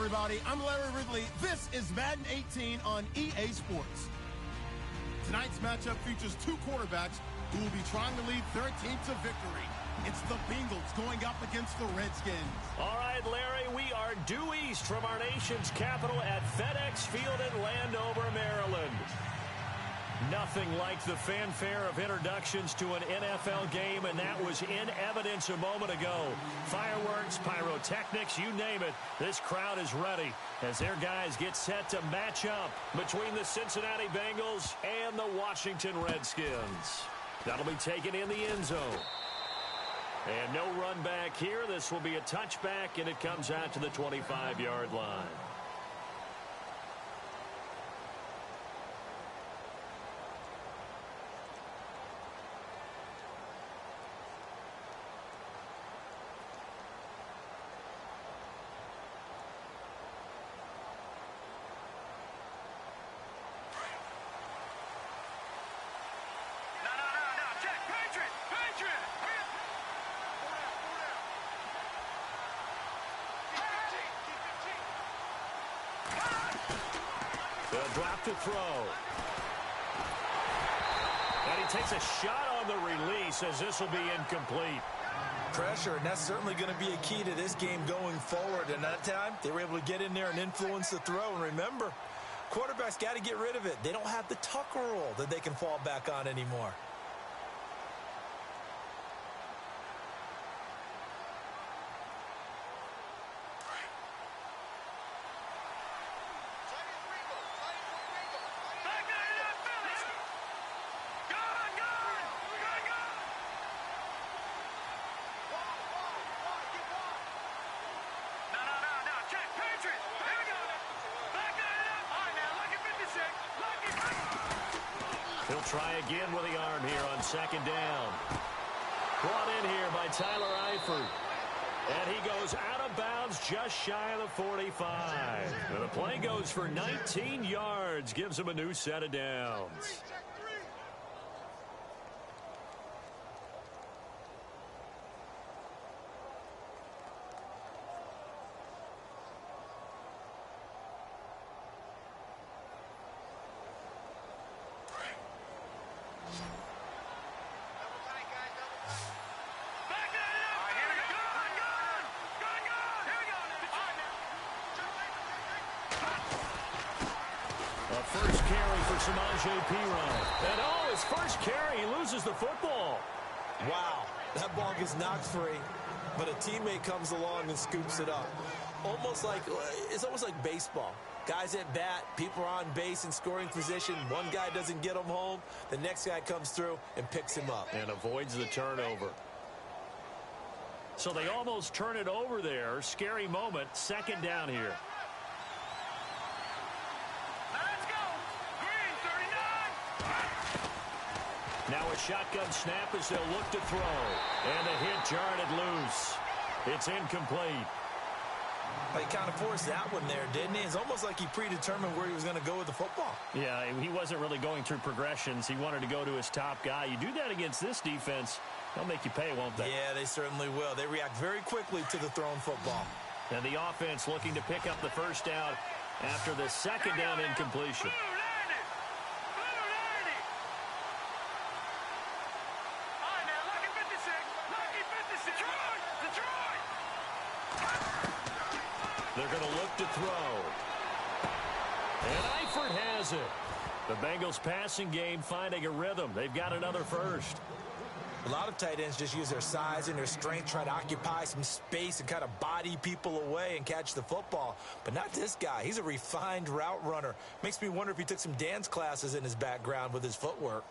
everybody. I'm Larry Ridley. This is Madden 18 on EA Sports. Tonight's matchup features two quarterbacks who will be trying to lead their team to victory. It's the Bengals going up against the Redskins. All right, Larry, we are due east from our nation's capital at FedEx Field in Landover, Maryland. Nothing like the fanfare of introductions to an NFL game, and that was in evidence a moment ago. Fireworks, pyrotechnics, you name it. This crowd is ready as their guys get set to match up between the Cincinnati Bengals and the Washington Redskins. That'll be taken in the end zone. And no run back here. This will be a touchback, and it comes out to the 25-yard line. They'll drop to throw. And he takes a shot on the release as this will be incomplete. Pressure, and that's certainly going to be a key to this game going forward. And that time, they were able to get in there and influence the throw. And remember, quarterbacks got to get rid of it. They don't have the tuck rule that they can fall back on anymore. He'll try again with the arm here on second down. Brought in here by Tyler Eifert. And he goes out of bounds just shy of the 45. And the play goes for 19 yards. Gives him a new set of downs. First carry for Samaje Perine. And oh, his first carry, he loses the football. Wow, that ball gets knocked free, but a teammate comes along and scoops it up. It's almost like baseball. Guys at bat, people are on base in scoring position. One guy doesn't get him home. The next guy comes through and picks him up. And avoids the turnover. So they almost turn it over there. Scary moment. Second down here. Now a shotgun snap as they'll look to throw. And the hit jarred it loose. It's incomplete. He kind of forced that one there, didn't he? It's almost like he predetermined where he was going to go with the football. Yeah, he wasn't really going through progressions. He wanted to go to his top guy. You do that against this defense, they'll make you pay, won't they? Yeah, they certainly will. They react very quickly to the thrown football. And the offense looking to pick up the first down after the second down incompletion. They're going to look to throw. And Eifert has it. The Bengals passing game finding a rhythm. They've got another first. A lot of tight ends just use their size and their strength, try to occupy some space and kind of body people away and catch the football. But not this guy. He's a refined route runner. Makes me wonder if he took some dance classes in his background with his footwork.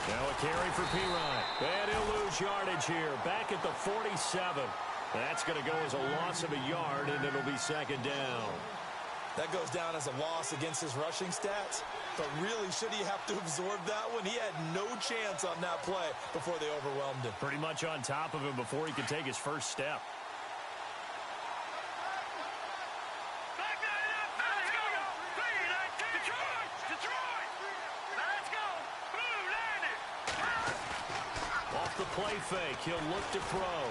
Now a carry for Perine. And he'll lose yardage here. Back at the 47. That's going to go as a loss of a yard, and it'll be second down. That goes down as a loss against his rushing stats. But really, should he have to absorb that one? He had no chance on that play before they overwhelmed him. Pretty much on top of him before he could take his first step. Off the play fake, he'll look to throw.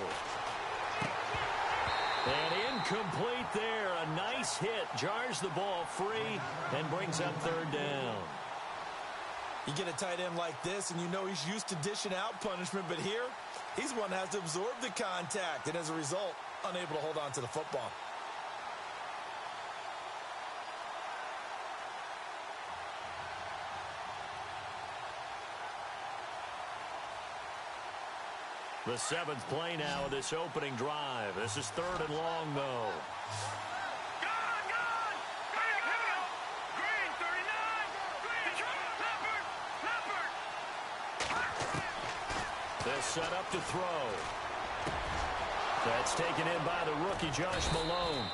And incomplete there. A nice hit. Jars the ball free and brings up third down. You get a tight end like this, and you know he's used to dishing out punishment, but here, he's one that has to absorb the contact, and as a result, unable to hold on to the football. The seventh play now of this opening drive. This is third and long, though. They're set up to throw. That's taken in by the rookie, Josh Malone.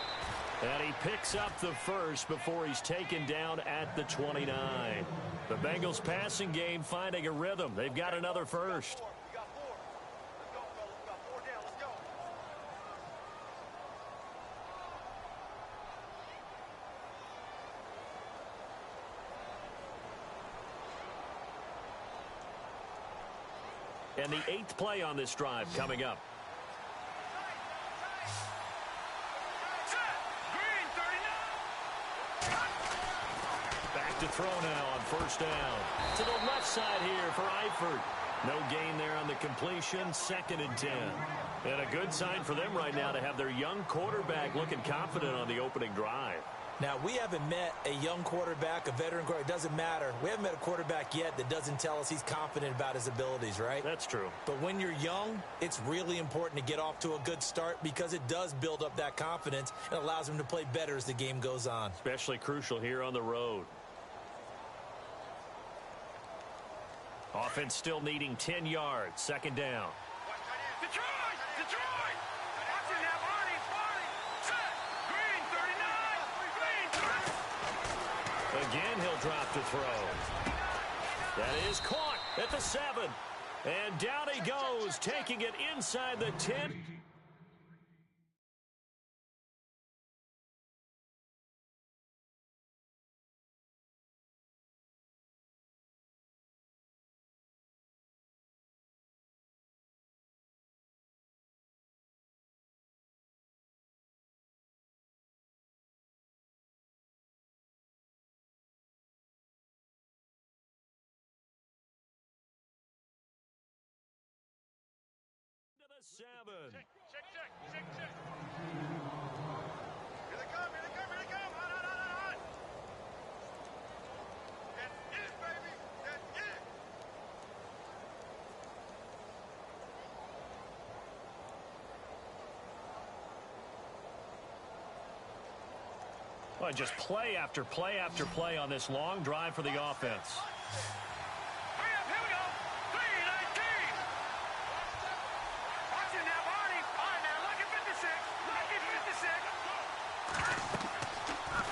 And he picks up the first before he's taken down at the 29. The Bengals passing game finding a rhythm. They've got another first. And the eighth play on this drive coming up. Back to throw now on first down. To the left side here for Eifert. No gain there on the completion. Second and 10. And a good sign for them right now to have their young quarterback looking confident on the opening drive. Now, we haven't met a young quarterback, a veteran quarterback. It doesn't matter. We haven't met a quarterback yet that doesn't tell us he's confident about his abilities, right? That's true. But when you're young, it's really important to get off to a good start because it does build up that confidence and allows him to play better as the game goes on. Especially crucial here on the road. Offense still needing 10 yards. Second down. Detroit! Watching that, Barney! Set! Green, 39! Green, Again, he'll drop to throw. That is caught at the 7. And down he goes, taking it inside the 10. The 7. check. Here they come. Hot. That's it, baby. That's it. Well, just play after play after play on this long drive for the offense. Here we go. 3-19. Watching that, Barney. All right, now, look at 56.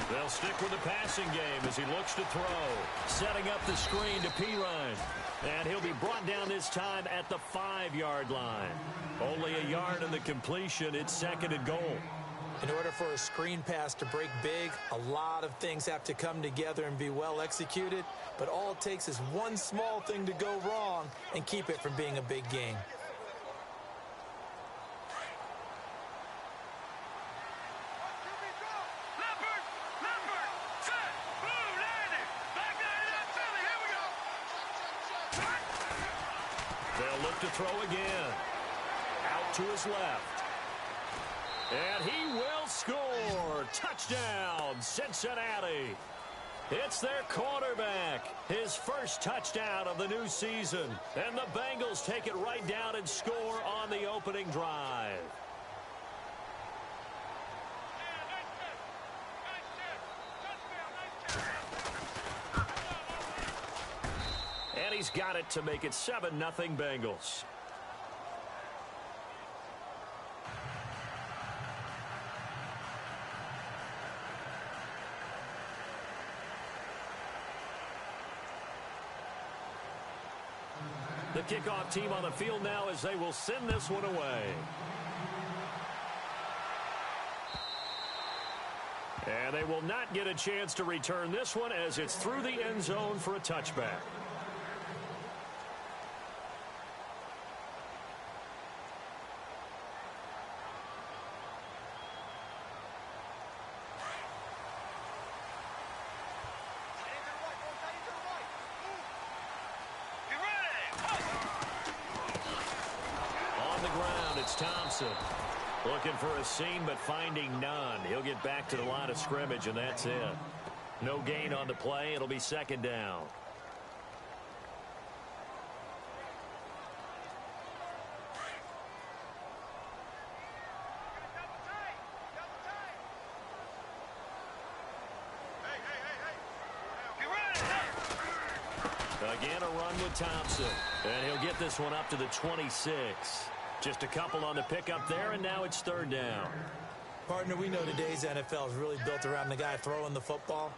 They'll stick with the passing game as he looks to throw. Setting up the screen to Pirine. And he'll be brought down this time at the 5-yard line. Only a yard in the completion. It's second and goal. In order for a screen pass to break big, a lot of things have to come together and be well executed. But all it takes is one small thing to go wrong and keep it from being a big game. They'll look to throw again. Out to his left. And he will score. Touchdown, Cincinnati. It's their quarterback. His first touchdown of the new season. And the Bengals take it right down and score on the opening drive. And he's got it to make it 7-0 Bengals. The kickoff team on the field now as they will send this one away. And they will not get a chance to return this one as it's through the end zone for a touchback. Thompson looking for a seam but finding none. He'll get back to the line of scrimmage, and that's it. No gain on the play. It'll be second down. Again, a run with Thompson, and he'll get this one up to the 26. Just a couple on the pickup there, and now it's third down. Partner, we know today's NFL is really built around the guy throwing the football.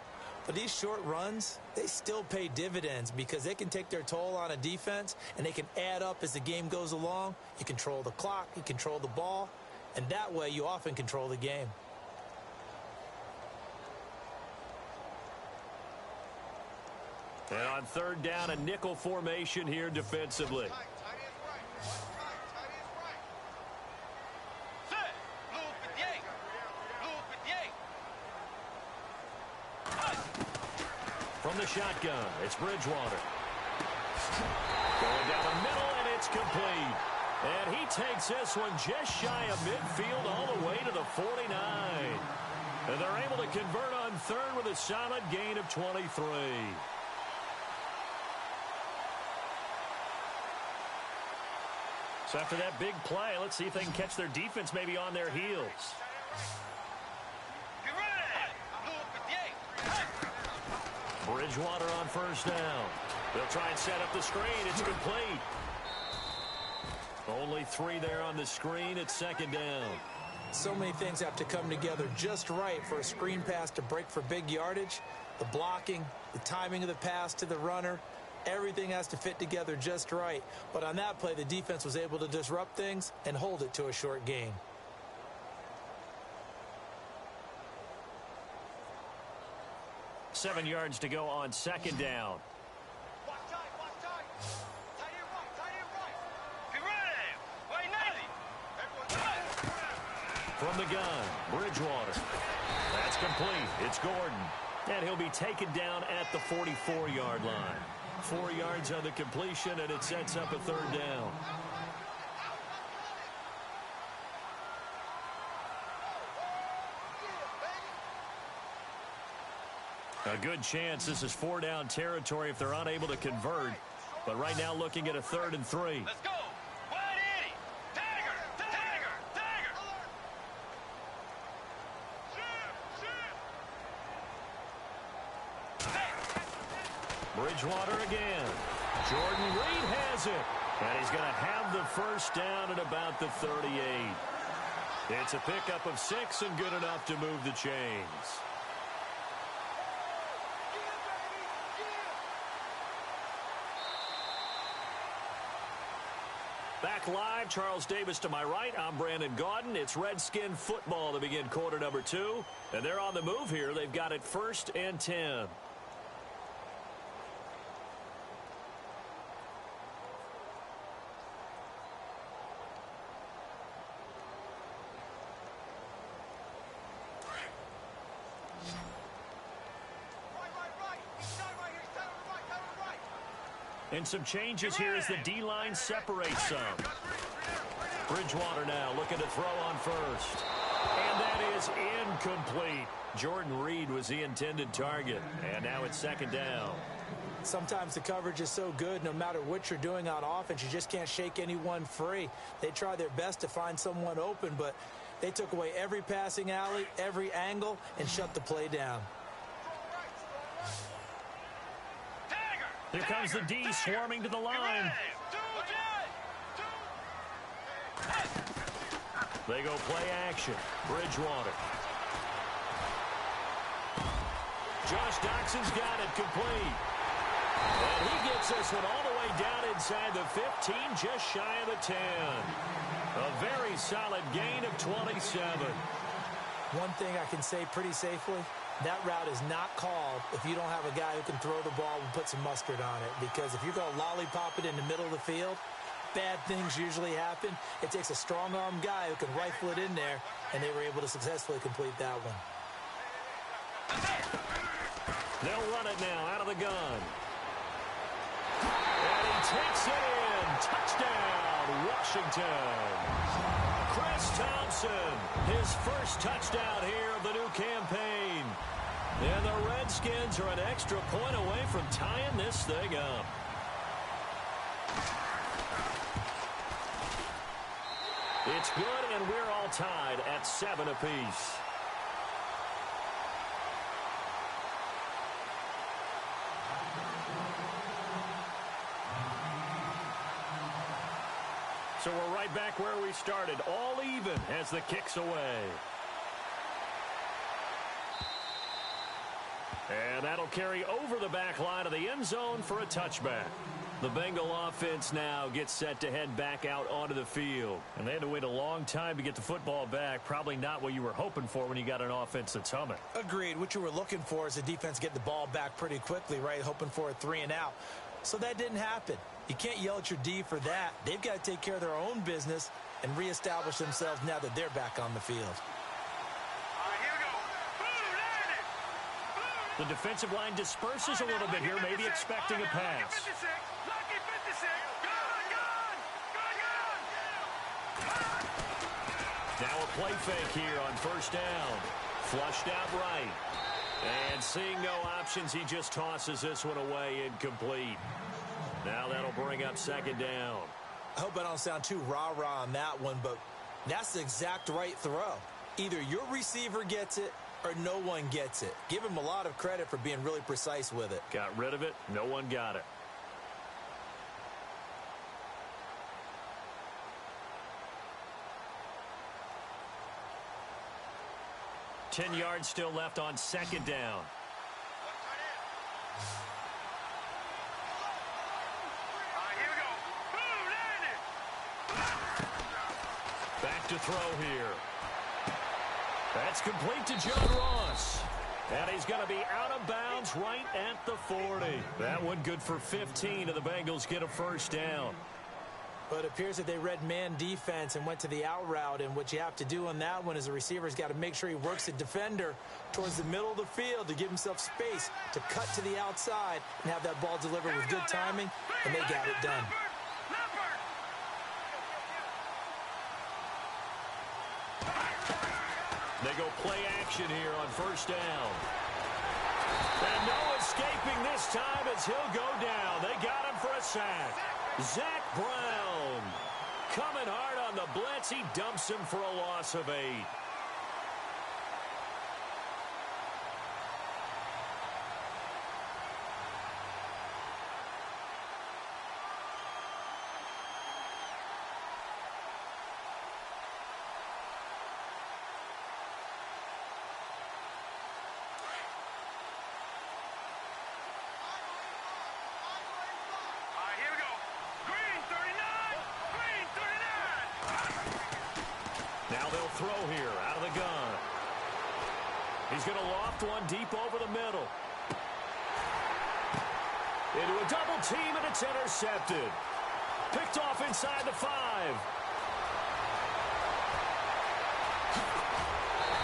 But these short runs, they still pay dividends because they can take their toll on a defense, and they can add up as the game goes along. You control the clock, you control the ball, and that way you often control the game. And on third down, a nickel formation here defensively. From the shotgun, it's Bridgewater. Going down the middle, and it's complete. And he takes this one just shy of midfield all the way to the 49. And they're able to convert on third with a solid gain of 23. So after that big play, let's see if they can catch their defense maybe on their heels. Bridgewater on first down. They'll try and set up the screen. It's complete. Only 3 there on the screen. It's second down. So many things have to come together just right for a screen pass to break for big yardage. The blocking, the timing of the pass to the runner, everything has to fit together just right. But on that play, the defense was able to disrupt things and hold it to a short gain. Seven yards to go on second down. From the gun, Bridgewater. That's complete. It's Gordon. And he'll be taken down at the 44-yard line. 4 yards on the completion, and it sets up a third down. A good chance this is 4-down territory if they're unable to convert. But right now looking at a 3rd and 3. Let's go. Wide Eddie. Dagger. Dagger. Dagger. Bridgewater again. Jordan Reed has it. And he's going to have the first down at about the 38. It's a pickup of 6 and good enough to move the chains. Back live, Charles Davis to my right. I'm Brandon Gaudin. It's Redskin football to begin quarter number 2. And they're on the move here. They've got it 1st and 10. And some changes here as the D-line separates some. Bridgewater now looking to throw on first. And that is incomplete. Jordan Reed was the intended target. And now it's second down. Sometimes the coverage is so good, no matter what you're doing on offense, you just can't shake anyone free. They try their best to find someone open, but they took away every passing alley, every angle, and shut the play down. Here comes the D swarming to the line. They go play action. Bridgewater. Josh Doxson's got it complete. And he gets this one all the way down inside the 15, just shy of the 10. A very solid gain of 27. One thing I can say pretty safely, that route is not called if you don't have a guy who can throw the ball and put some mustard on it. Because if you're going to lollipop it in the middle of the field, bad things usually happen. It takes a strong-arm guy who can rifle it in there, and they were able to successfully complete that one. They'll run it now out of the gun. And he takes it in. Touchdown, Washington. Chris Thompson, his first touchdown here of the new campaign. And the Redskins are an extra point away from tying this thing up. It's good, and we're all tied at 7 apiece. So we're right back where we started, all even as the kick's away. And that'll carry over the back line of the end zone for a touchback. The Bengal offense now gets set to head back out onto the field. And they had to wait a long time to get the football back. Probably not what you were hoping for when you got an offense that's humming. Agreed. What you were looking for is the defense get the ball back pretty quickly, right? Hoping for a 3 and out. So that didn't happen. You can't yell at your D for that. They've got to take care of their own business and reestablish themselves now that they're back on the field. The defensive line disperses a little bit here, maybe expecting a pass. Now a play fake here on first down. Flushed out right. And seeing no options, he just tosses this one away incomplete. Now that'll bring up second down. I hope I don't sound too rah-rah on that one, but that's the exact right throw. Either your receiver gets it or no one gets it. Give him a lot of credit for being really precise with it. Got rid of it. No one got it. Ten yards still left on second down. Back to throw here. That's complete to John Ross. And he's going to be out of bounds right at the 40. That one good for 15, and the Bengals get a first down. But it appears that they read man defense and went to the out route, and what you have to do on that one is the receiver's got to make sure he works the defender towards the middle of the field to give himself space to cut to the outside and have that ball delivered with good timing, and they got it done. They go play action here on first down. And no escaping this time as he'll go down. They got him for a sack. Zach Brown coming hard on the blitz. He dumps him for a loss of 8. Now they'll throw here out of the gun. He's going to loft one deep over the middle. Into a double team, and it's intercepted. Picked off inside the 5.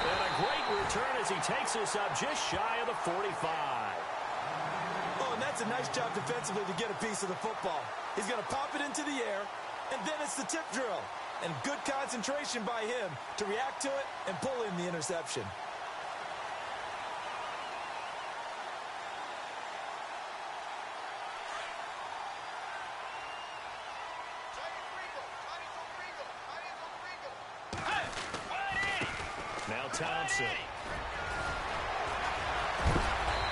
And a great return as he takes us up just shy of the 45. Oh, and that's a nice job defensively to get a piece of the football. He's going to pop it into the air, and then it's the tip drill. And good concentration by him to react to it and pull in the interception. Now Thompson.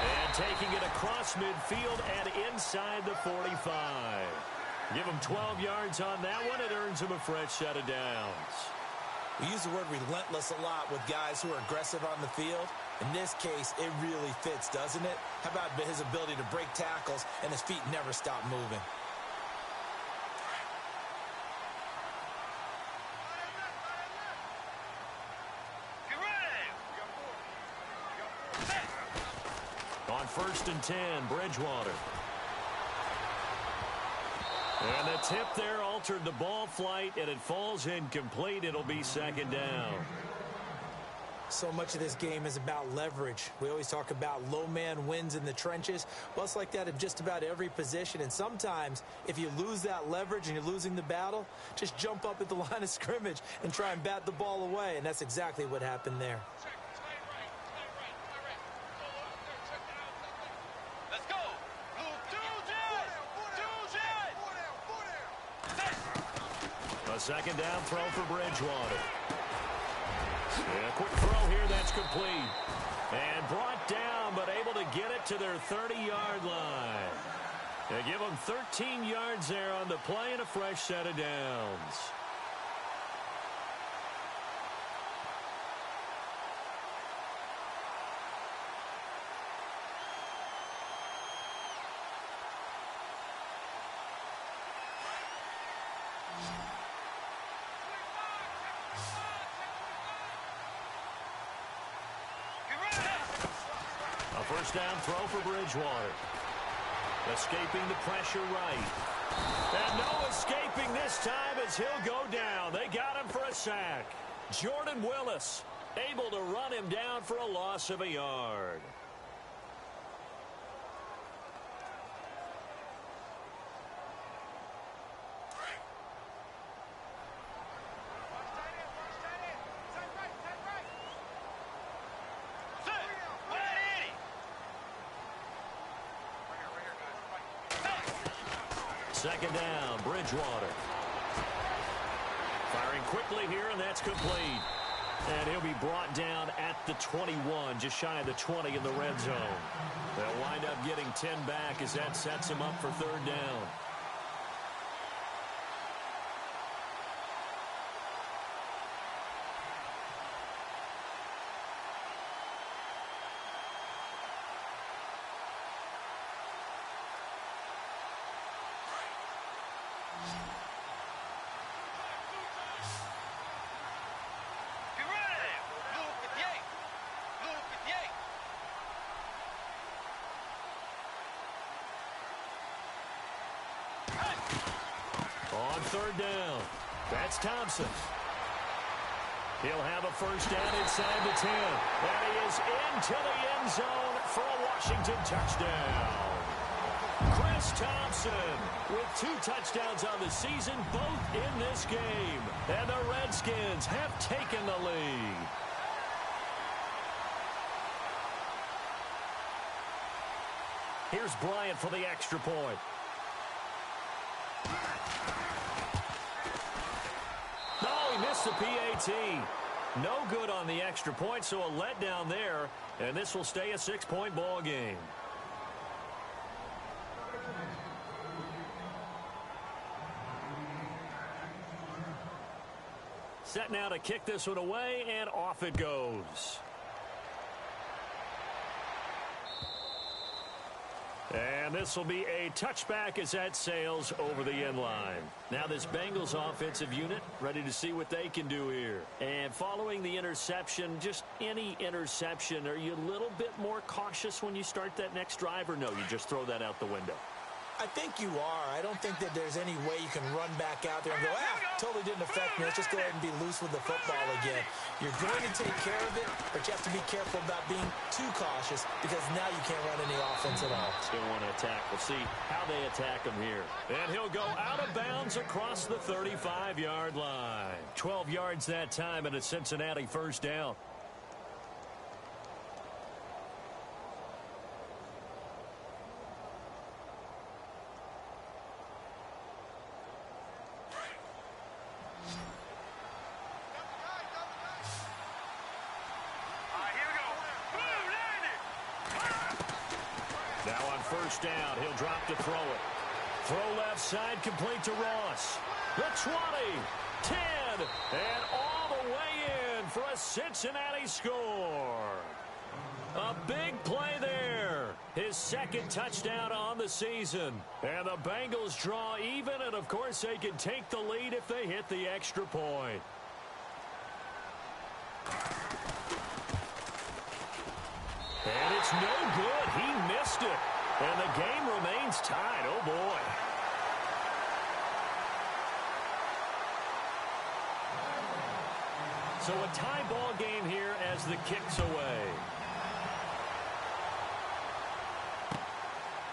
And taking it across midfield and inside the 45. Give him 12 yards on that one. It earns him a fresh set of downs. We use the word relentless a lot with guys who are aggressive on the field. In this case, it really fits, doesn't it? How about his ability to break tackles and his feet never stop moving? 1st and 10, Bridgewater. And the tip there altered the ball flight, and it falls incomplete. It'll be 2nd down. So much of this game is about leverage. We always talk about low man wins in the trenches. Well, it's like that in just about every position. And sometimes, if you lose that leverage and you're losing the battle, just jump up at the line of scrimmage and try and bat the ball away. And that's exactly what happened there. Let's go. A 2nd down throw for Bridgewater. Yeah, quick throw here, that's complete. And brought down, but able to get it to their 30-yard line. They give them 13 yards there on the play and a fresh set of downs. First down throw for Bridgewater. Escaping the pressure right. And no escaping this time as he'll go down. They got him for a sack. Jordan Willis able to run him down for a loss of a yard. Second down, Bridgewater. Firing quickly here, and that's complete. And he'll be brought down at the 21, just shy of the 20 in the red zone. They'll wind up getting 10 back as that sets him up for 3rd down. On 3rd down, that's Thompson. He'll have a first down inside the 10. And he is into the end zone for a Washington touchdown. Chris Thompson with 2 touchdowns on the season, both in this game. And the Redskins have taken the lead. Here's Bryant for the extra point. No, he missed the PAT. No good on the extra point, so a letdown there, and this will stay a 6-point ball game. Set now to kick this one away, and off it goes. And this will be a touchback as that sails over the end line. Now this Bengals offensive unit ready to see what they can do here. And following the interception, just any interception, are you a little bit more cautious when you start that next drive, or no, you just throw that out the window? I think you are. I don't think that there's any way you can run back out there and go, totally didn't affect me. Let's just go ahead and be loose with the football again. You're going to take care of it, but you have to be careful about being too cautious because now you can't run any offense at all. Still want to attack. We'll see how they attack him here. And he'll go out of bounds across the 35-yard line. 12 yards that time and a Cincinnati first down. First down, he'll drop to throw it. Throw left side, complete to Ross. The 20, 10, and all the way in for a Cincinnati score. A big play there. His 2nd touchdown on the season. And the Bengals draw even, and of course they can take the lead if they hit the extra point. And it's no good. He missed missed it. And the game remains tied. Oh, boy. So a tie ball game here as the kick's away.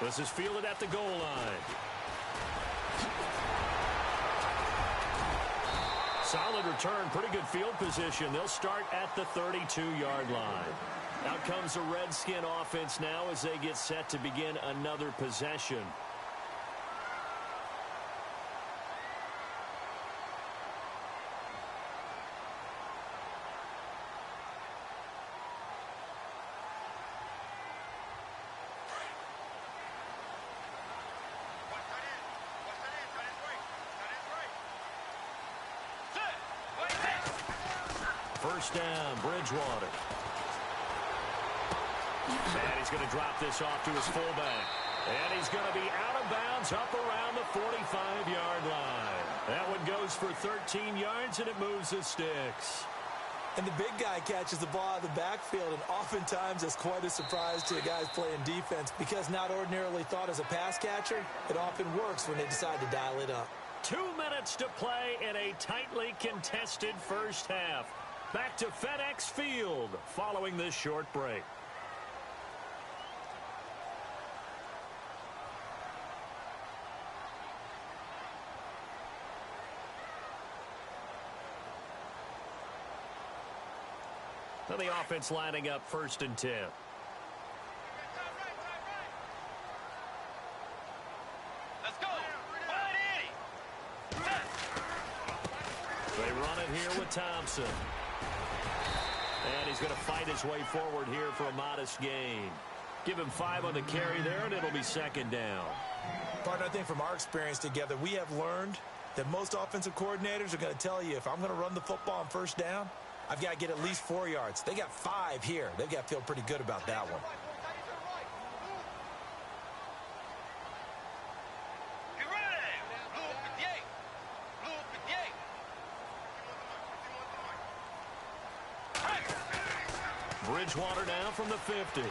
This is fielded at the goal line. Solid return, pretty good field position. They'll start at the 32-yard line. Out comes the Redskin offense now as they get set to begin another possession. First down, Bridgewater. And he's going to drop this off to his fullback. And he's going to be out of bounds up around the 45-yard line. That one goes for 13 yards, and it moves the sticks. And the big guy catches the ball out of the backfield, and oftentimes it's quite a surprise to the guys playing defense because not ordinarily thought as a pass catcher, it often works when they decide to dial it up. 2 minutes to play in a tightly contested first half. Back to FedEx Field following this short break. So the offense lining up 1st and 10. Let's go. They run it here with Thompson. And he's going to fight his way forward here for a modest gain. Give him 5 on the carry there, and it'll be 2nd down. Partner, I think from our experience together, we have learned that most offensive coordinators are going to tell you, if I'm going to run the football on 1st down, I've got to get at least 4 yards. They got 5 here. They've got to feel pretty good about that one. Bridgewater now from the 50.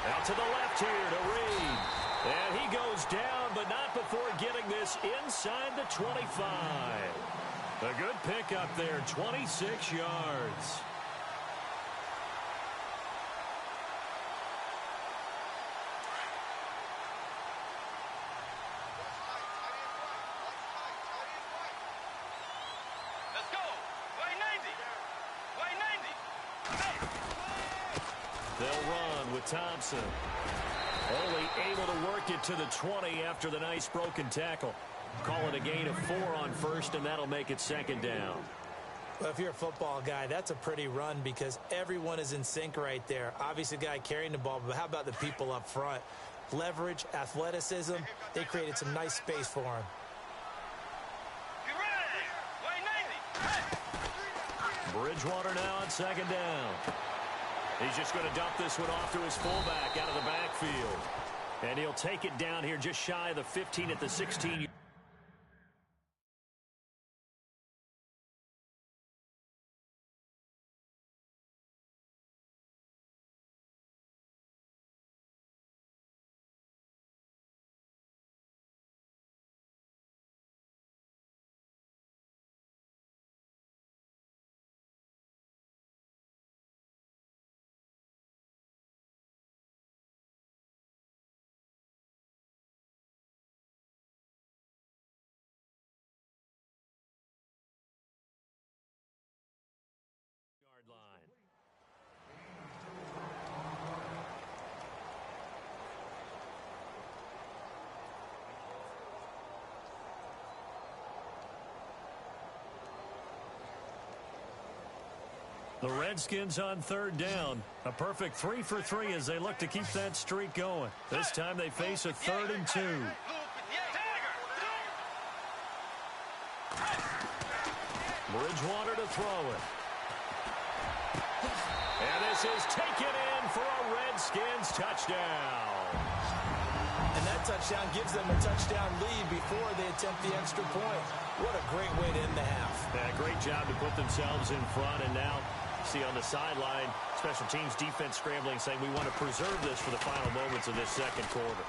Out to the left here to Reed. And he goes down, but not before getting this inside the 25. A good pickup there, 26 yards. Let's go. Way 90. Way 90. They'll run with Thompson. Only able to work it to the 20 after the nice broken tackle. Call it a gain of 4 on 1st, and that'll make it 2nd down. Well, if you're a football guy, that's a pretty run because everyone is in sync right there. Obviously, the guy carrying the ball, but how about the people up front? Leverage, athleticism, they created some nice space for him. Bridgewater now on 2nd down. He's just going to dump this one off to his fullback out of the backfield. And he'll take it down here just shy of the 15 at the 16. Line. The Redskins on 3rd down. A perfect 3 for 3 as they look to keep that streak going. This time they face a 3rd and 2. Bridgewater to throw it. And this is taken in for a Redskins touchdown. And that touchdown gives them a touchdown lead before they attempt the extra point. What a great way to end the half. Yeah, great job to put themselves in front, and now See on the sideline, special teams defense scrambling, saying we want to preserve this for the final moments of this second quarter.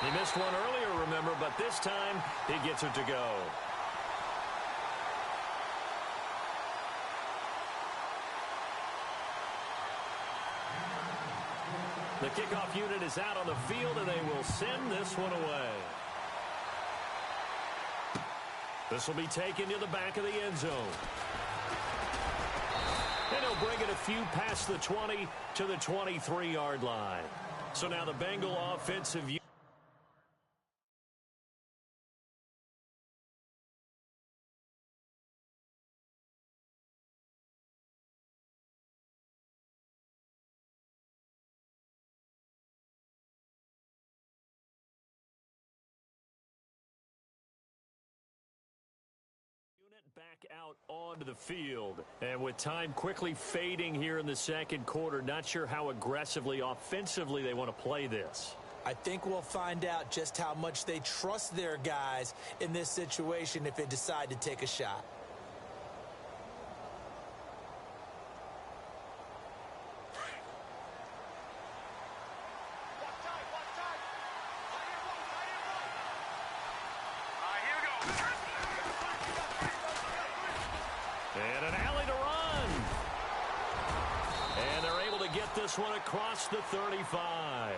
He missed one earlier, remember, but this time he gets it to go. The kickoff unit is out on the field, and they will send this one away. This will be taken to the back of the end zone. And he'll bring it a few past the 20 to the 23-yard line. So now the Bengal offensive unit. Back out onto the field. And with time quickly fading here in the second quarter, not sure how aggressively, offensively they want to play this. I think we'll find out just how much they trust their guys in this situation if they decide to take a shot. And an alley to run. And they're able to get this one across the 35.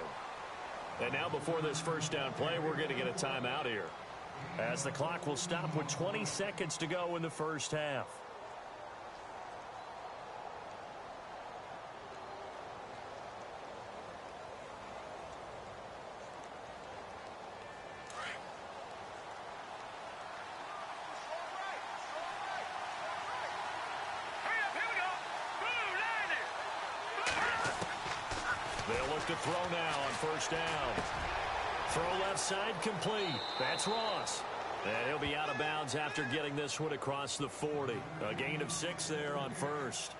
And now before this first down play, we're going to get a timeout here, as the clock will stop with 20 seconds to go in the first half. They'll look to throw now on first down. Throw left side complete. That's Ross. And he'll be out of bounds after getting this one across the 40. A gain of 6 there on first.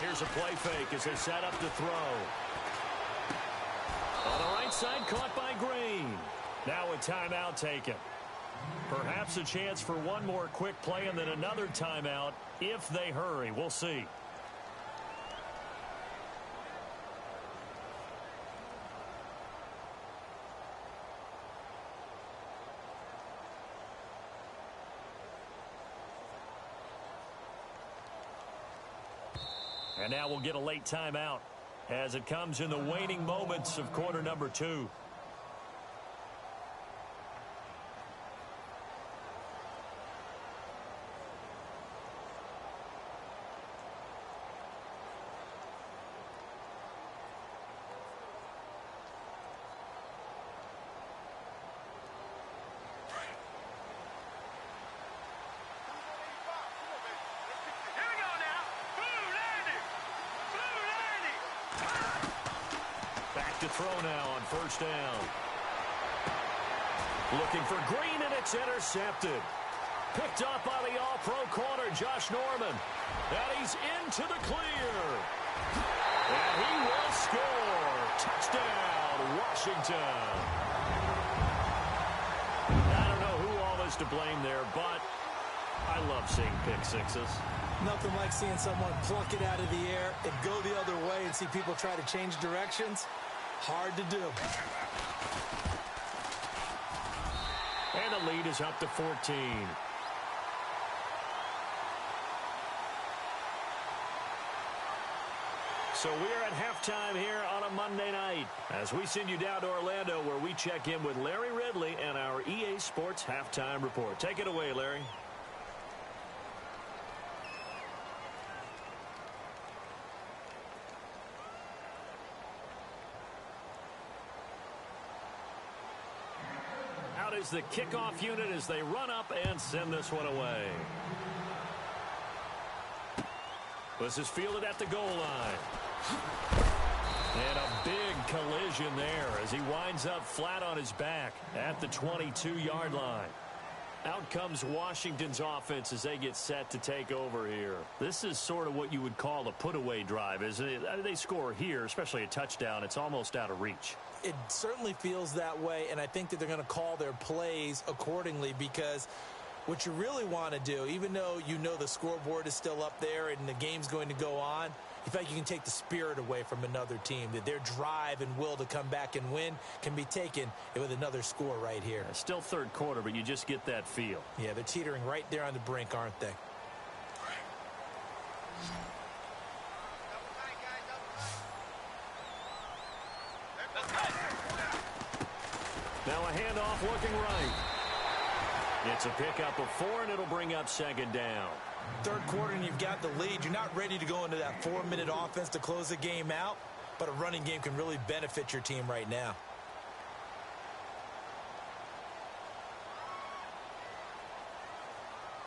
Here's a play fake as they set up to throw. On the right side, caught by Green. Now a timeout taken. Perhaps a chance for one more quick play and then another timeout if they hurry. We'll see. And now we'll get a late timeout as it comes in the waning moments of quarter number 2. To throw now on first down. Looking for Green, and it's intercepted. Picked up by the all-pro corner, Josh Norman. And he's into the clear. And he will score. Touchdown, Washington. I don't know who all is to blame there, but I love seeing pick sixes. Nothing like seeing someone pluck it out of the air and go the other way and see people try to change directions. Hard to do. And the lead is up to 14. So we're at halftime here on a Monday night as we send you down to Orlando, where we check in with Larry Ridley and our EA Sports Halftime Report. Take it away, Larry. is the kickoff unit as they run up and send this one away. This is fielded at the goal line. And a big collision there as he winds up flat on his back at the 22-yard line. Out comes Washington's offense as they get set to take over here. This is sort of what you would call a put-away drive, isn't it? I mean, they score here, especially a touchdown. It's almost out of reach. It certainly feels that way, and I think that they're going to call their plays accordingly because what you really want to do, even though you know the scoreboard is still up there and the game's going to go on, in fact, you can take the spirit away from another team, that their drive and will to come back and win can be taken with another score right here. Still third quarter, but you just get that feel. Yeah, they're teetering right there on the brink, aren't they? Now a handoff looking right. It's a pickup of 4, and it'll bring up second down. Third quarter and you've got the lead. You're not ready to go into that 4-minute offense to close the game out, but a running game can really benefit your team right now.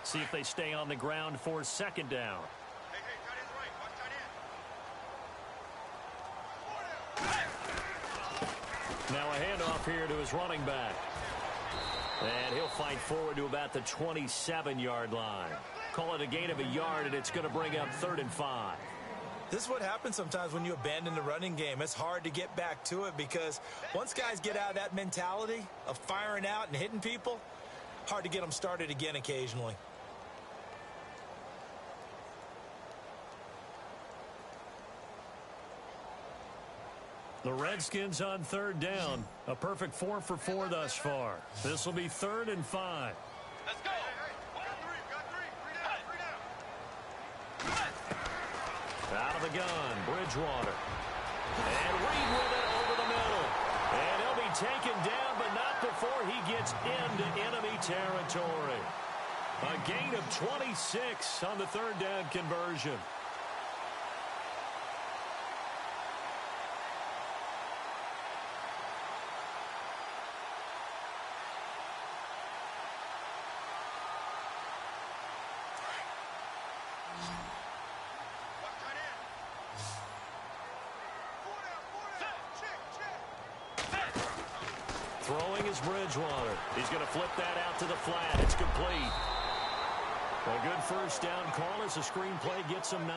See if they stay on the ground for second down. Now a handoff here to his running back. And he'll fight forward to about the 27-yard line. Call it a gain of a yard, and it's going to bring up 3rd and 5. This is what happens sometimes when you abandon the running game. It's hard to get back to it because once guys get out of that mentality of firing out and hitting people, hard to get them started again occasionally. The Redskins on 3rd down. A perfect 4 for 4 thus far. This will be 3rd and 5. Let's go. Out of the gun, Bridgewater. And Reed with it over the middle. And he'll be taken down, but not before he gets into enemy territory. A gain of 26 on the 3rd down conversion. Throwing is Bridgewater. He's going to flip that out to the flat. It's complete. A good first down call as the screenplay gets him 9.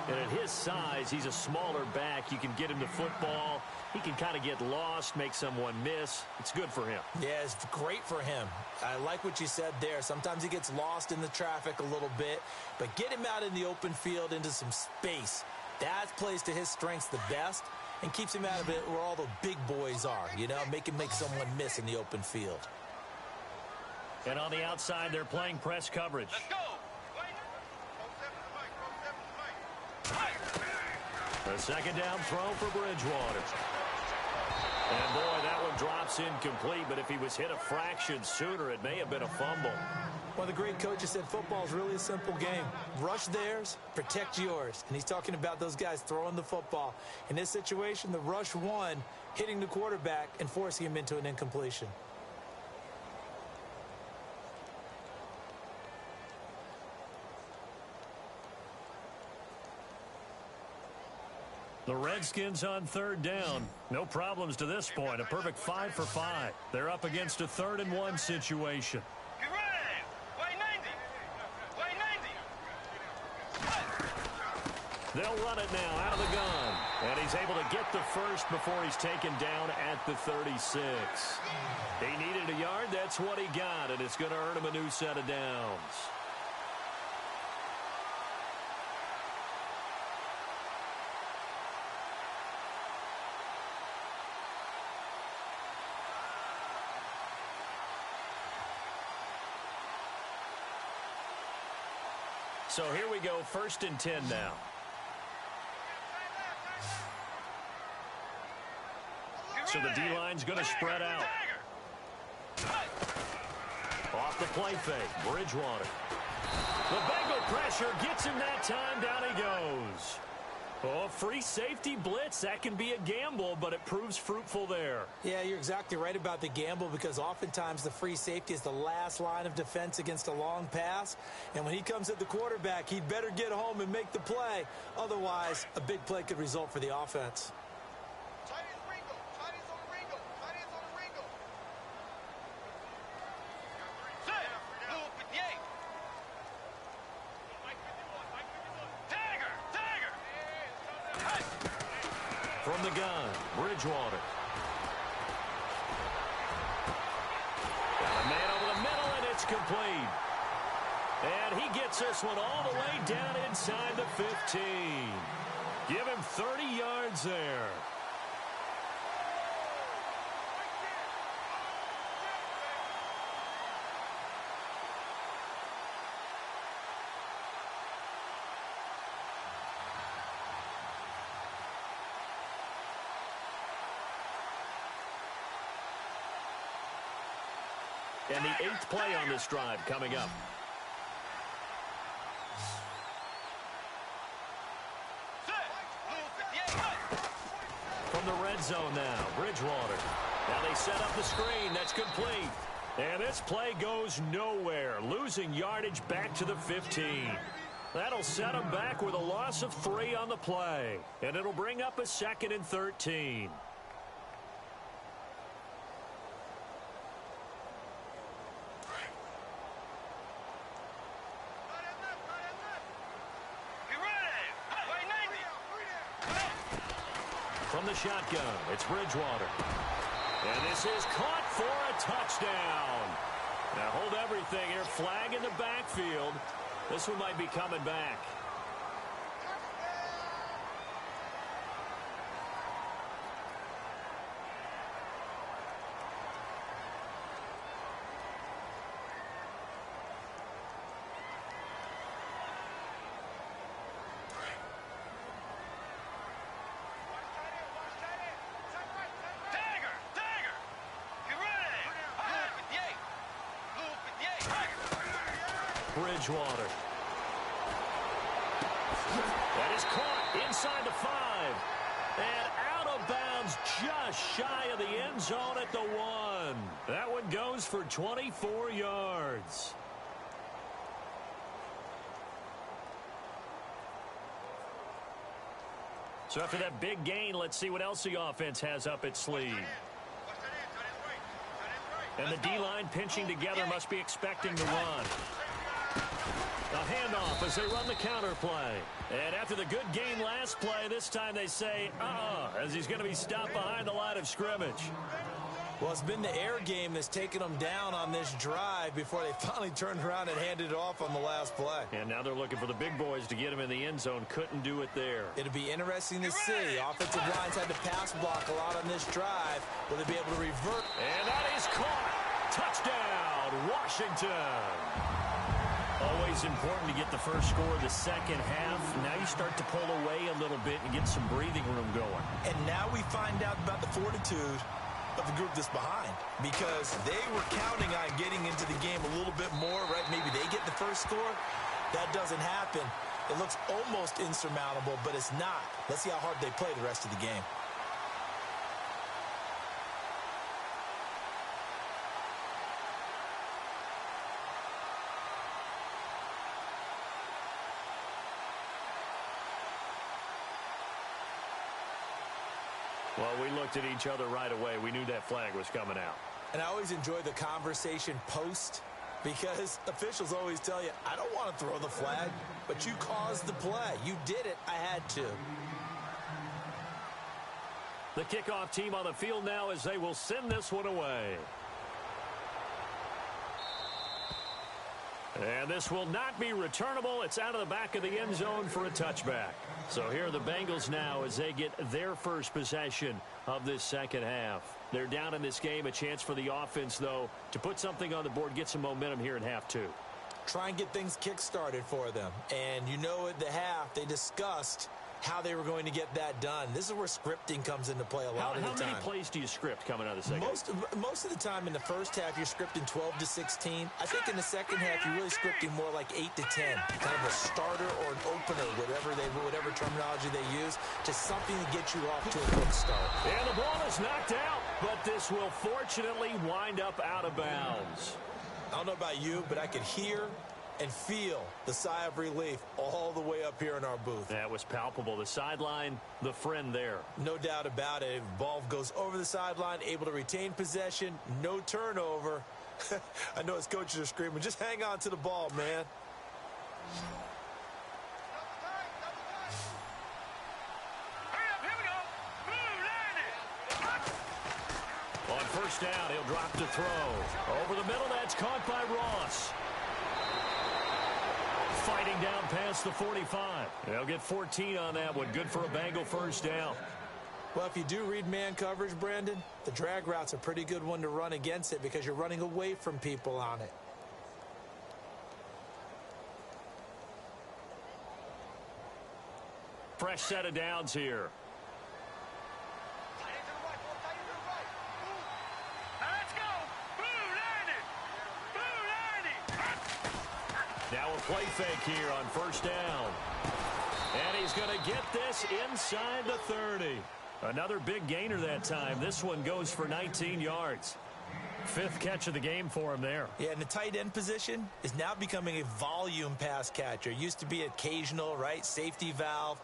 And at his size, he's a smaller back. You can get him to football. He can kind of get lost, make someone miss. It's good for him. Yeah, it's great for him. I like what you said there. Sometimes he gets lost in the traffic a little bit, but get him out in the open field into some space. That plays to his strengths the best and keeps him out of it where all the big boys are, you know, make him make someone miss in the open field. And on the outside, they're playing press coverage. Let's go. A second down throw for Bridgewater. And boy, that one drops incomplete, but if he was hit a fraction sooner, it may have been a fumble. One of the great coaches said football is really a simple game. Rush theirs, protect yours. And he's talking about those guys throwing the football. In this situation, the rush won, hitting the quarterback and forcing him into an incompletion. The Redskins on 3rd down. No problems to this point. A perfect 5 for 5. They're up against a 3rd and 1 situation. Get ready. Way 90. They'll run it now out of the gun. And he's able to get the first before he's taken down at the 36. He needed a yard. That's what he got. And it's going to earn him a new set of downs. So here we go, 1st and 10 now. So the D-line's going to spread out. Off the play fake, Bridgewater. The Bengal pressure gets him that time. Down he goes. Oh, free safety blitz. That can be a gamble, but it proves fruitful there. Yeah, you're exactly right about the gamble because oftentimes the free safety is the last line of defense against a long pass. And when he comes at the quarterback, he'd better get home and make the play. Otherwise, a big play could result for the offense. From the gun, Bridgewater. Got a man over the middle, and it's complete. And he gets this one all the way down inside the 15. Give him 30 yards there. And the 8th play on this drive coming up. From the red zone now, Bridgewater. Now they set up the screen. That's complete. And this play goes nowhere, losing yardage back to the 15. That'll set them back with a loss of 3 on the play. And it'll bring up a 2nd and 13. From the shotgun, it's Bridgewater. And this is caught for a touchdown. Now hold everything here. Flag in the backfield. This one might be coming back. Bridgewater. That is caught inside the 5. And out of bounds just shy of the end zone at the 1. That one goes for 24 yards. So after that big gain, let's see what else the offense has up its sleeve. And the D-line pinching together must be expecting to run. A handoff as they run the counter play. And after the good game last play, this time they say, as he's going to be stopped behind the line of scrimmage. Well, it's been the air game that's taken them down on this drive before they finally turned around and handed it off on the last play. And now they're looking for the big boys to get him in the end zone. Couldn't do it there. It'll be interesting to see. Offensive lines had to pass block a lot on this drive. Will they be able to revert? And that is caught. Touchdown, Washington. Always important to get the first score of the second half. Now you start to pull away a little bit and get some breathing room going. And now we find out about the fortitude of the group that's behind, because they were counting on getting into the game a little bit more, right? Maybe they get the first score. That doesn't happen. It looks almost insurmountable, but it's not. Let's see how hard they play the rest of the game. Well, we looked at each other right away. We knew that flag was coming out. And I always enjoy the conversation post, because officials always tell you, I don't want to throw the flag, but you caused the play. You did it. I had to. The kickoff team on the field now as they will send this one away. And this will not be returnable. It's out of the back of the end zone for a touchback. So here are the Bengals now as they get their first possession of this second half. They're down in this game. A chance for the offense, though, to put something on the board, get some momentum here in half 2. Try and get things kick-started for them. And you know at the half, they discussed how they were going to get that done. This is where scripting comes into play a lot of the time. How many plays do you script coming out of the second? Most of the time in the first half, you're scripting 12 to 16. I think in the second half, you're really scripting more like 8 to 10. Kind of a starter or an opener, whatever terminology they use, just something to get you off to a quick start. And the ball is knocked out, but this will fortunately wind up out of bounds. I don't know about you, but I could hear and feel the sigh of relief all the way up here in our booth. That was palpable. The sideline, the friend there. No doubt about it. The ball goes over the sideline, able to retain possession, no turnover. I know his coaches are screaming, just hang on to the ball, man. On first down, he'll drop to throw. Over the middle, that's caught by Ross. Fighting down past the 45. They'll get 14 on that one. Good for a Bengal first down. Well, if you do read man coverage, Brandon, the drag route's a pretty good one to run against it because you're running away from people on it. Fresh set of downs here. Now a play fake here on first down. And he's going to get this inside the 30. Another big gainer that time. This one goes for 19 yards. Fifth catch of the game for him there. Yeah, and the tight end position is now becoming a volume pass catcher. Used to be occasional, right? Safety valve.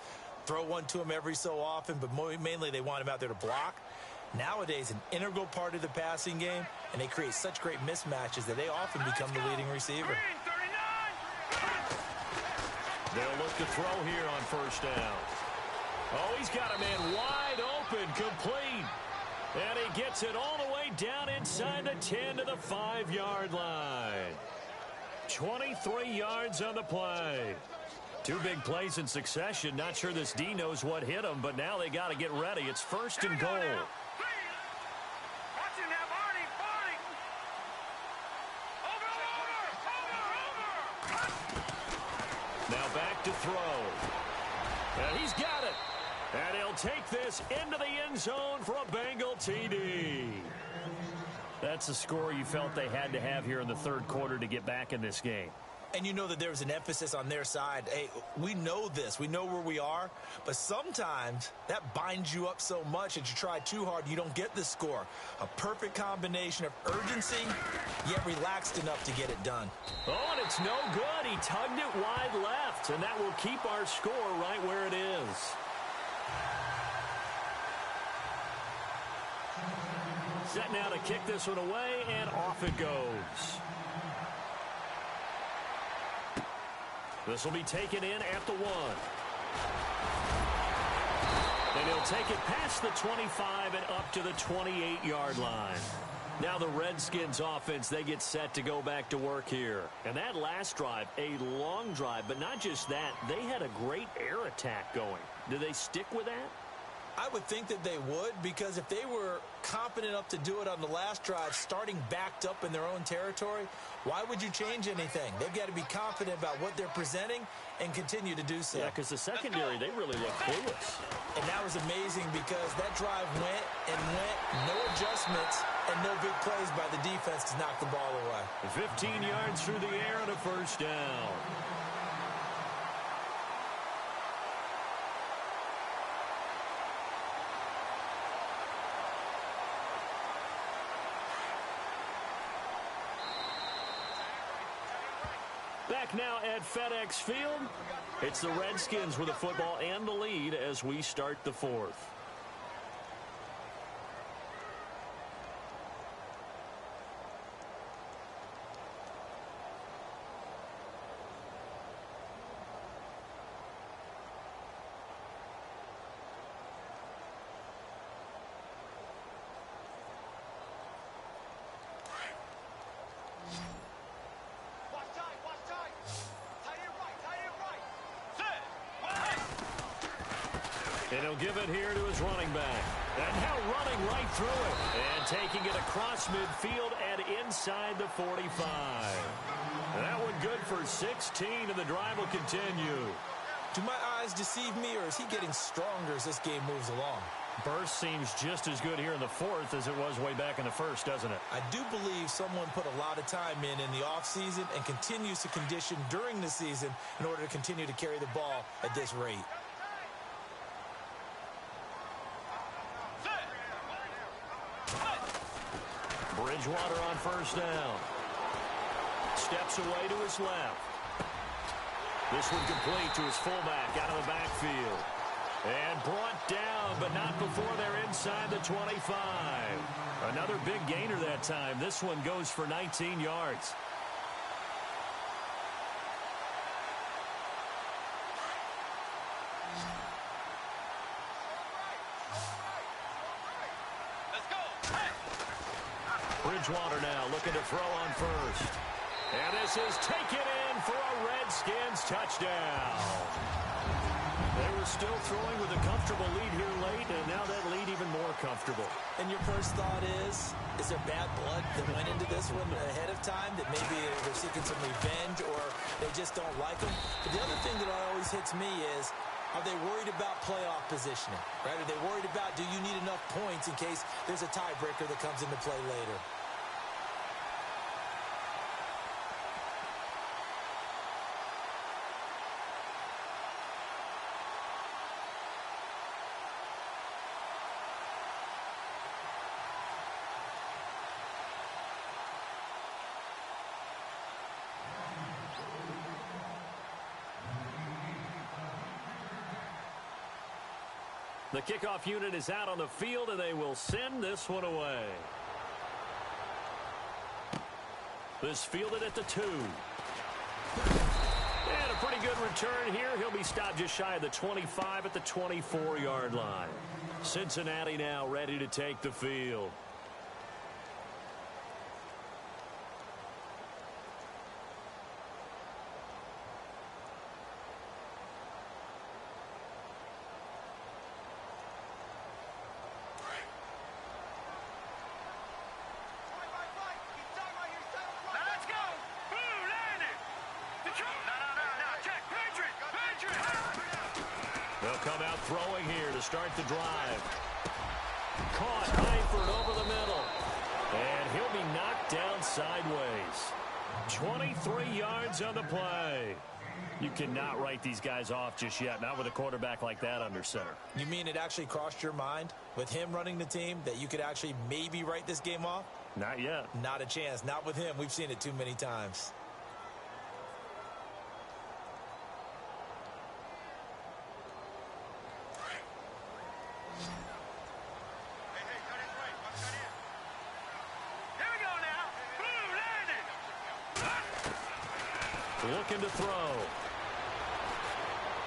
Throw one to him every so often, but mainly they want him out there to block. Nowadays, an integral part of the passing game, and they create such great mismatches that they often become the leading receiver. They'll look to throw here on first down. Oh, he's got a man wide open, complete. And he gets it all the way down inside the 10 to the 5-yard line. 23 yards on the play. Two big plays in succession. Not sure this D knows what hit him, but now they got to get ready. It's first and goal. Now back to throw. And he's got it. And he'll take this into the end zone for a Bengal TD. That's the score you felt they had to have here in the third quarter to get back in this game. And you know that there was an emphasis on their side. Hey, we know this. We know where we are. But sometimes that binds you up so much that you try too hard, you don't get the score. A perfect combination of urgency, yet relaxed enough to get it done. Oh, and it's no good. He tugged it wide left, and that will keep our score right where it is. Set now to kick this one away, and off it goes. This will be taken in at the 1. And he'll take it past the 25 and up to the 28-yard line. Now the Redskins offense, they get set to go back to work here. And that last drive, a long drive, but not just that, they had a great air attack going. Do they stick with that? I would think that they would, because if they were competent enough to do it on the last drive, starting backed up in their own territory, why would you change anything? They've got to be confident about what they're presenting and continue to do so. Yeah, because the secondary, they really look clueless. And that was amazing because that drive went and went, no adjustments, and no big plays by the defense to knock the ball away. 15 yards through the air and a first down. Back now at FedEx Field. It's the Redskins with the football and the lead as we start the fourth. And he'll give it here to his running back. And now running right through it. And taking it across midfield and inside the 45. And that one good for 16, and the drive will continue. Do my eyes deceive me, or is he getting stronger as this game moves along? Burst seems just as good here in the fourth as it was way back in the first, doesn't it? I do believe someone put a lot of time in the offseason and continues to condition during the season in order to continue to carry the ball at this rate. Bridgewater on first down. Steps away to his left. This one complete to his fullback out of the backfield. And brought down, but not before they're inside the 25. Another big gainer that time. This one goes for 19 yards. Let's go. Hey. Bridgewater now looking to throw on first. And this is taken in for a Redskins touchdown. They were still throwing with a comfortable lead here late, and now that lead even more comfortable. And your first thought is there bad blood that went into this one ahead of time, that maybe they're seeking some revenge or they just don't like them? But the other thing that always hits me is, are they worried about playoff positioning, right? Are they worried about, do you need enough points in case there's a tiebreaker that comes into play later? The kickoff unit is out on the field, and they will send this one away. This fielded at the 2. And a pretty good return here. He'll be stopped just shy of the 25 at the 24-yard line. Cincinnati now ready to take the field. Come out throwing here to start the drive. Caught Eifert over the middle. And he'll be knocked down sideways. 23 yards on the play. You cannot write these guys off just yet, not with a quarterback like that under center. You mean it actually crossed your mind with him running the team that you could actually maybe write this game off? Not yet. Not a chance. Not with him. We've seen it too many times. Looking to throw.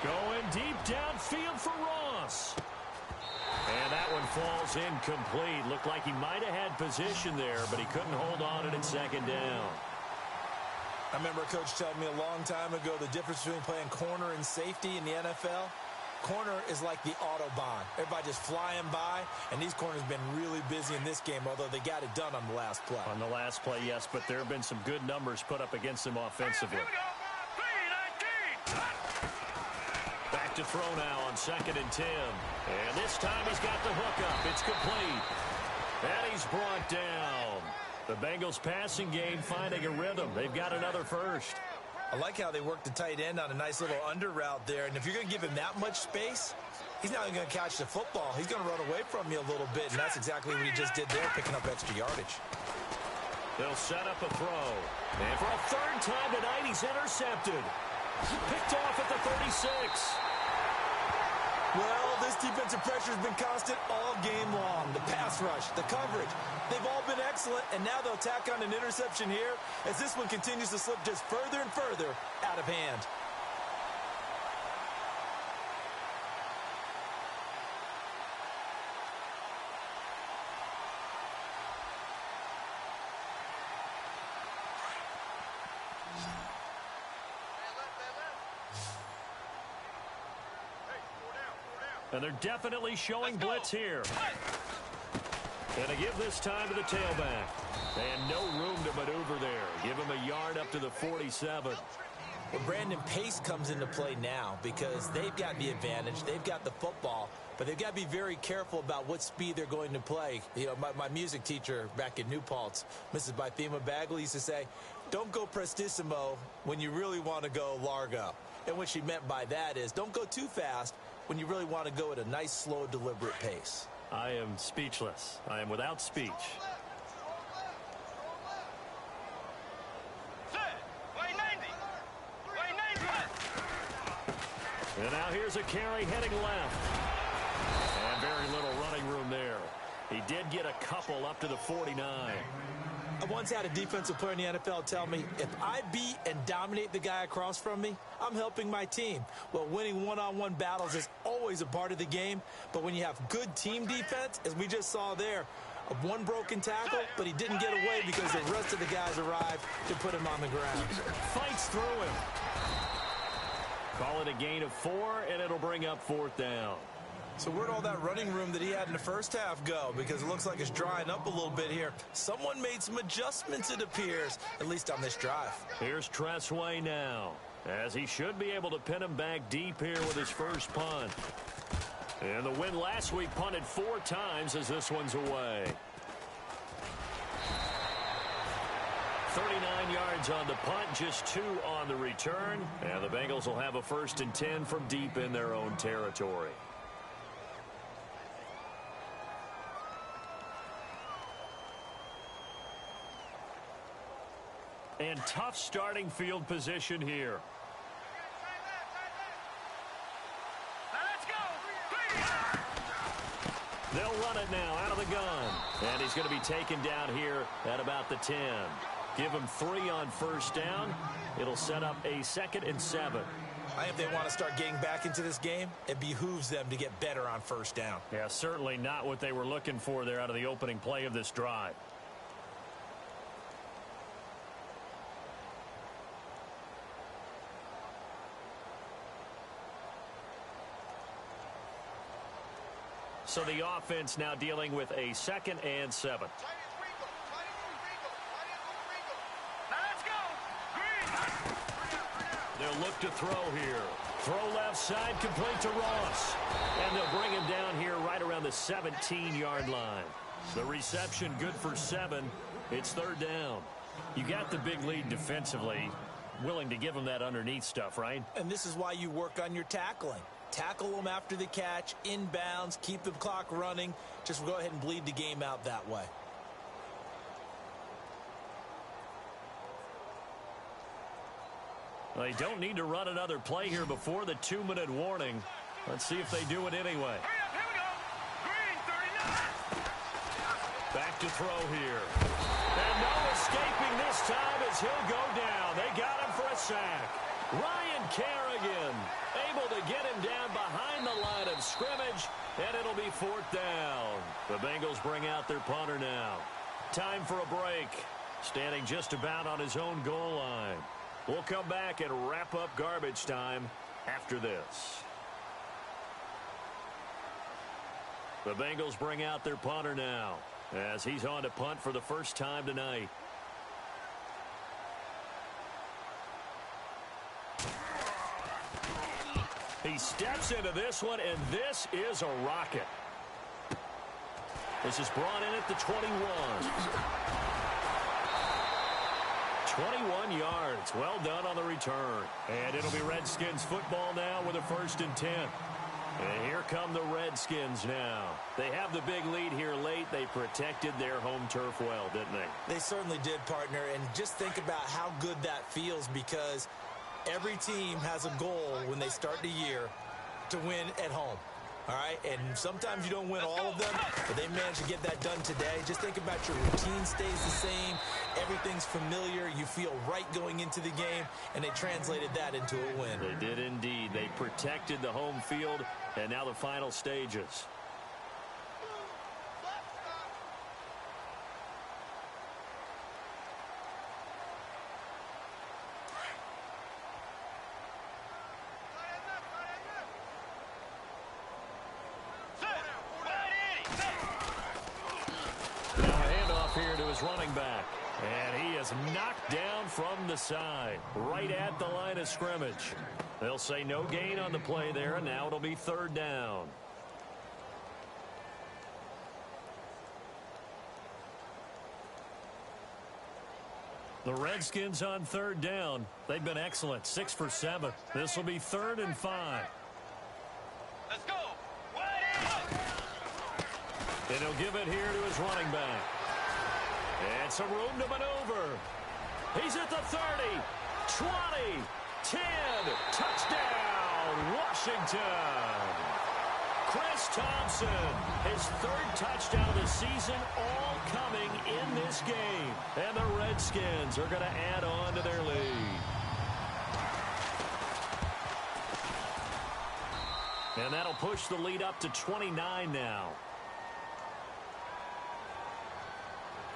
Going deep downfield for Ross. And that one falls incomplete. Looked like he might have had position there, but he couldn't hold on to it second down. I remember a coach telling me a long time ago the difference between playing corner and safety in the NFL. Corner is like the Autobahn. Everybody just flying by, and these corners have been really busy in this game, although they got it done on the last play. On the last play, yes, but there have been some good numbers put up against them offensively. Back to throw now on 2nd and 10. And this time he's got the hook up. It's complete. And he's brought down. The Bengals passing game finding a rhythm. They've got another first. I like how they work the tight end on a nice little under route there. And if you're going to give him that much space, he's not even going to catch the football. He's going to run away from you a little bit, and that's exactly what he just did there, picking up extra yardage. They'll set up a throw. And for a third time tonight, he's intercepted. Picked off at the 36. Well, this defensive pressure has been constant all game long. The pass rush, the coverage, they've all been excellent, and now they'll tack on an interception here as this one continues to slip just further and further out of hand. And they're definitely showing blitz here. And they give this time to the tailback. And no room to maneuver there. Give him a yard up to the 47. Well, Brandon, pace comes into play now because they've got the advantage. They've got the football, but they've got to be very careful about what speed they're going to play. You know, my music teacher back in New Paltz, Mrs. Bythema Bagley, used to say, don't go prestissimo when you really want to go largo. And what she meant by that is don't go too fast when you really want to go at a nice, slow, deliberate pace. I am speechless. I am without speech. And now here's a carry heading left. And very little running room there. He did get a couple up to the 49. I once had a defensive player in the NFL tell me, if I beat and dominate the guy across from me, I'm helping my team. Well, winning one-on-one battles is always a part of the game, but when you have good team defense, as we just saw there, one broken tackle, but he didn't get away because the rest of the guys arrived to put him on the ground. Fights through him. Call it a gain of 4, and it'll bring up 4th down. So where'd all that running room that he had in the first half go? Because it looks like it's drying up a little bit here. Someone made some adjustments, it appears, at least on this drive. Here's Tressway now, as he should be able to pin him back deep here with his first punt. And the win last week punted 4 times as this one's away. 39 yards on the punt, just 2 on the return. And the Bengals will have a 1st and 10 from deep in their own territory. And tough starting field position here. Let's go. They'll run it now out of the gun. And he's going to be taken down here at about the 10. Give him 3 on 1st down. It'll set up a 2nd and 7. I think if they want to start getting back into this game, it behooves them to get better on 1st down. Yeah, certainly not what they were looking for there out of the opening play of this drive. So the offense now dealing with a 2nd and 7. They'll look to throw here. Throw left side, complete to Ross. And they'll bring him down here right around the 17-yard line. The reception good for 7. It's 3rd down. You got the big lead defensively. Willing to give him that underneath stuff, right? And this is why you work on your tackling. Tackle them after the catch, inbounds, keep the clock running. Just go ahead and bleed the game out that way. They don't need to run another play here before the 2-minute warning. Let's see if they do it anyway. Here we go. Green 39. Back to throw here. And no escaping this time as he'll go down. They got him for a sack. Ryan Kerrigan able to get him down behind the line of scrimmage, and it'll be 4th down. The Bengals bring out their punter now. Time for a break. Standing just about on his own goal line. We'll come back and wrap up garbage time after this. The Bengals bring out their punter now as he's on to punt for the first time tonight. He steps into this one, and this is a rocket. This is brought in at the 21. 21 yards. Well done on the return. And it'll be Redskins football now with a 1st and 10. And here come the Redskins now. They have the big lead here late. They protected their home turf well, didn't they? They certainly did, partner. And just think about how good that feels, because every team has a goal when they start the year to win at home. All right, and sometimes you don't win all of them, but they managed to get that done today. Just think about your routine stays the same. Everything's familiar. You feel right going into the game, and they translated that into a win. They did indeed. They protected the home field, and now the final stages. Now a handoff here to his running back. And he is knocked down from the side, right at the line of scrimmage. They'll say no gain on the play there, and now it'll be third down. The Redskins on third down. They've been excellent, 6 for 7. This will be 3rd and 5. Let's go. Wide And he'll give it here to his running back. And some room to maneuver. He's at the 30, 20, 10. Touchdown, Washington. Chris Thompson, his 3rd touchdown of the season, all coming in this game. And the Redskins are going to add on to their lead. And that'll push the lead up to 29 now.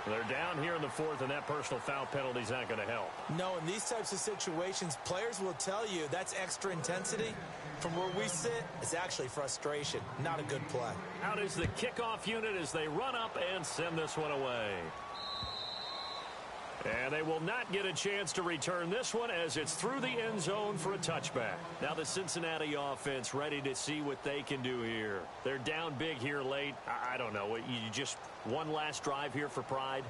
They're down here in the 4th, and that personal foul penalty is not going to help. No, in these types of situations, players will tell you that's extra intensity. From where we sit, it's actually frustration. Not a good play. Out is the kickoff unit as they run up and send this one away. And they will not get a chance to return this one as it's through the end zone for a touchback. Now the Cincinnati offense ready to see what they can do here. They're down big here late. I don't know. You just one last drive here for pride?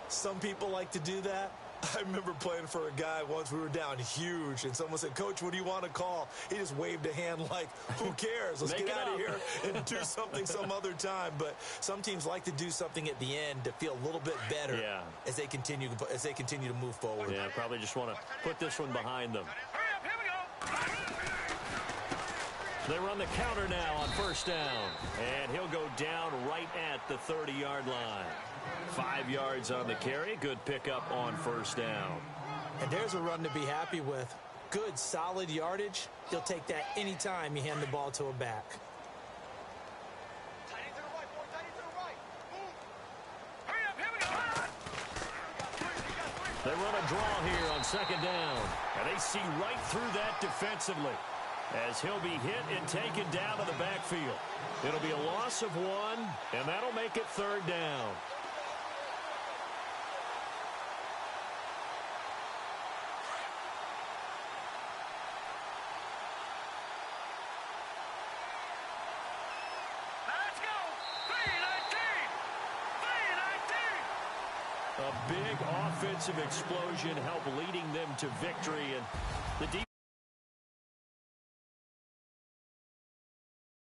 Some people like to do that. I remember playing for a guy once. We were down huge, and someone said, "Coach, what do you want to call?" He just waved a hand like, who cares? Let's get out of here and do something some other time. But some teams like to do something at the end to feel a little bit better as they continue to move forward. Yeah, probably just want to put this one behind them. Hurry up, here we go. They run the counter now on 1st down, and he'll go down right at the 30-yard line. 5 yards on the carry. Good pickup on 1st down. And there's a run to be happy with. Good, solid yardage. You'll take that anytime you hand the ball to a back. Tight end to the right, boy. Tight end to the right. Move. Hurry up, here we go. They run a draw here on 2nd down. And they see right through that defensively as he'll be hit and taken down to the backfield. It'll be a loss of 1, and that'll make it 3rd down. Let's go. 3-19. 3-19. A big offensive explosion helped leading them to victory, and the defense